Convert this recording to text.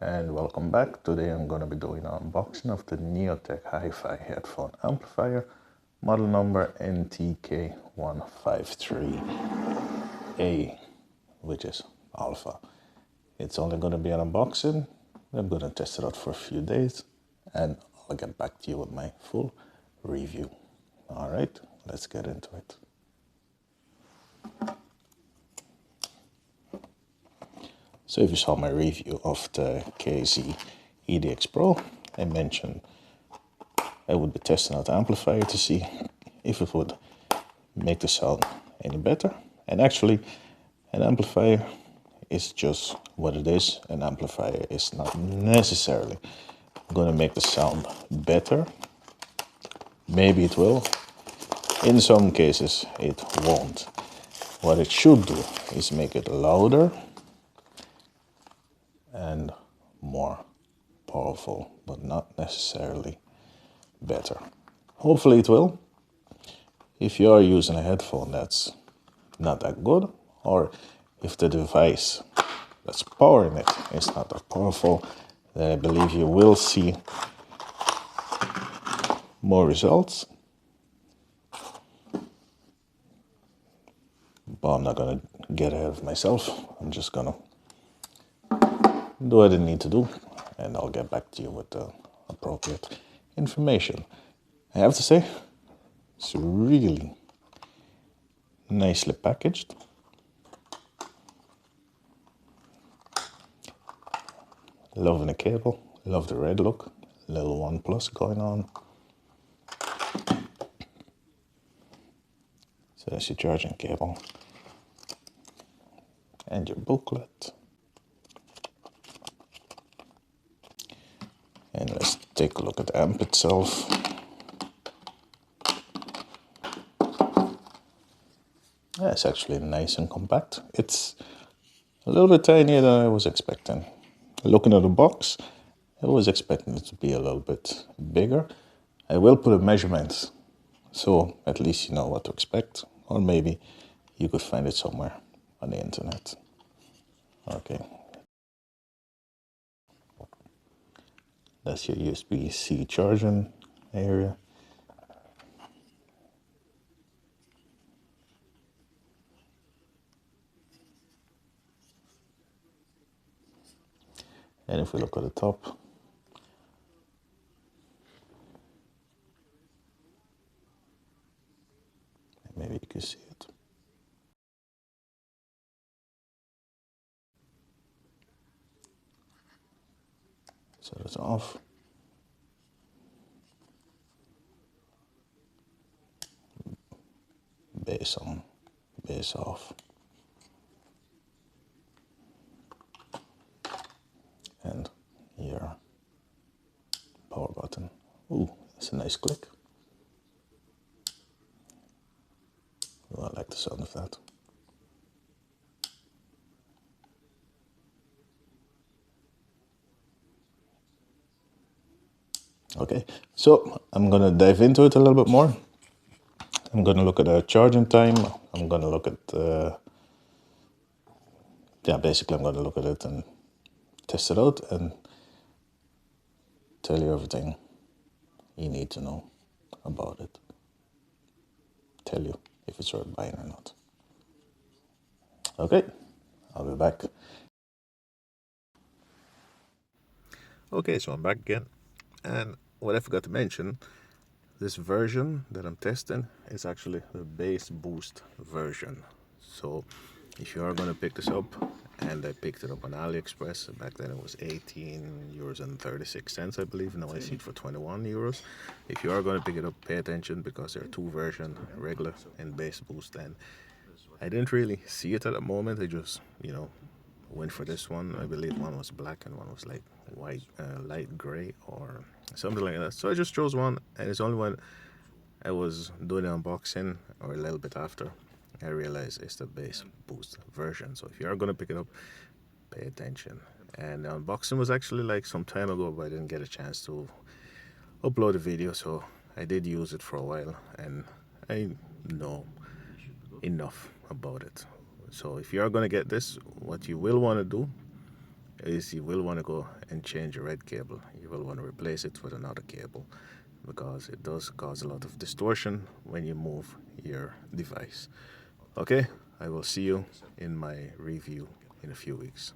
And welcome back. Today I'm going to be doing an unboxing of the Neoteck HiFi Headphone Amplifier, model number NTK153A, which is Alpha. It's only going to be an unboxing. I'm going to test it out for a few days and I'll get back to you with my full review. Alright, let's get into it. So if you saw my review of the KZ-EDX-PRO, I mentioned I would be testing out the amplifier to see if it would make the sound any better. And actually, an amplifier is just what it is. An amplifier is not necessarily going to make the sound better. Maybe it will. In some cases, it won't. What it should do is make it louder and more powerful, but not necessarily better. Hopefully it will. If you are using a headphone that's not that good, or if the device that's powering it is not that powerful, then I believe you will see more results. But I'm not gonna get ahead of myself. I'm just gonna do what I need to do, and I'll get back to you with the appropriate information. I have to say, it's really nicely packaged. Loving the cable, love the red look, little OnePlus going on. So that's your charging cable and your booklet. And let's take a look at the amp itself. Yeah, it's actually nice and compact. It's a little bit tinier than I was expecting. Looking at the box, I was expecting it to be a little bit bigger. I will put a measurement, so at least you know what to expect. Or maybe you could find it somewhere on the internet. Okay. That's your USB-C charging area. And if we look at the top, maybe you can see it. So that's off. Bass on, bass off. And your power button. Ooh, that's a nice click. Ooh, I like the sound of that. Okay, so I'm gonna dive into it a little bit more. I'm gonna look at the charging time. I'm gonna look at basically I'm gonna look at it and test it out and tell you everything you need to know about it. Tell you if it's worth buying or not. Okay, I'll be back. Okay, so I'm back again. And what I forgot to mention, this version that I'm testing is actually the bass boost version. So if you are going to pick this up, and I picked it up on AliExpress, back then it was 18 euros and 36 cents, I believe. Now I see it for 21 euros. If you are going to pick it up, pay attention, because there are two versions, regular and bass boost. And I didn't really see it at the moment. I just, went for this one. I believe one was black and one was like white, light gray or something like that. So I just chose one, and it's only when I was doing the unboxing or a little bit after I realized it's the bass boost version. So if you are gonna pick it up, pay attention. And the unboxing was actually like some time ago, but I didn't get a chance to upload a video, so I did use it for a while and I know enough about it. So if you are going to get this, what you will want to do is you will want to go and change your red cable. You will want to replace it with another cable because it does cause a lot of distortion when you move your device. Okay, I will see you in my review in a few weeks.